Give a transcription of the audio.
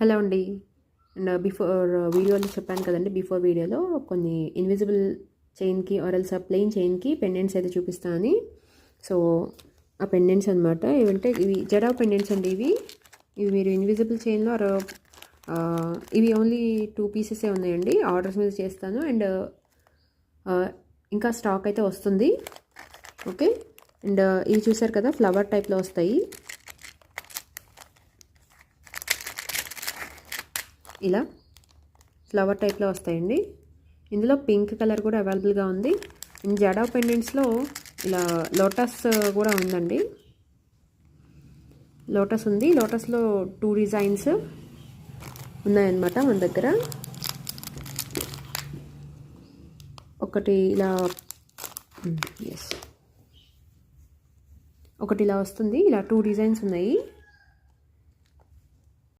Hello అండి. And before వీడియోలో చెప్పాను కదండి, బిఫోర్ వీడియోలో కొన్ని ఇన్విజిబుల్ చైన్కి ఆర్ఎల్స్ ప్లెయిన్ చైన్కి పెండెంట్స్ అయితే చూపిస్తాను. సో ఆ పెండెంట్స్ అనమాట. ఏమంటే ఇవి జడా పెండెంట్స్ అండి. ఇవి మీరు ఇన్విజిబుల్ చైన్లో ఇవి ఓన్లీ 2 పీసెసే ఉన్నాయండి. ఆర్డర్స్ మీద చేస్తాను. అండ్ ఇంకా స్టాక్ అయితే వస్తుంది. ఓకే. అండ్ ఇవి చూసారు కదా, ఫ్లవర్ టైప్లో వస్తాయి. ఇలా ఫ్లవర్ టైప్లో వస్తాయండి. ఇందులో పింక్ కలర్ కూడా అవైలబుల్గా ఉంది. జడా పెండెంట్స్లో ఇలా లోటస్ కూడా ఉందండి. లోటస్ ఉంది. లోటస్లో 2 డిజైన్స్ ఉన్నాయన్నమాట మన దగ్గర. ఒకటి ఇలా ఒకటి ఇలా వస్తుంది. ఇలా 2 డిజైన్స్ ఉన్నాయి.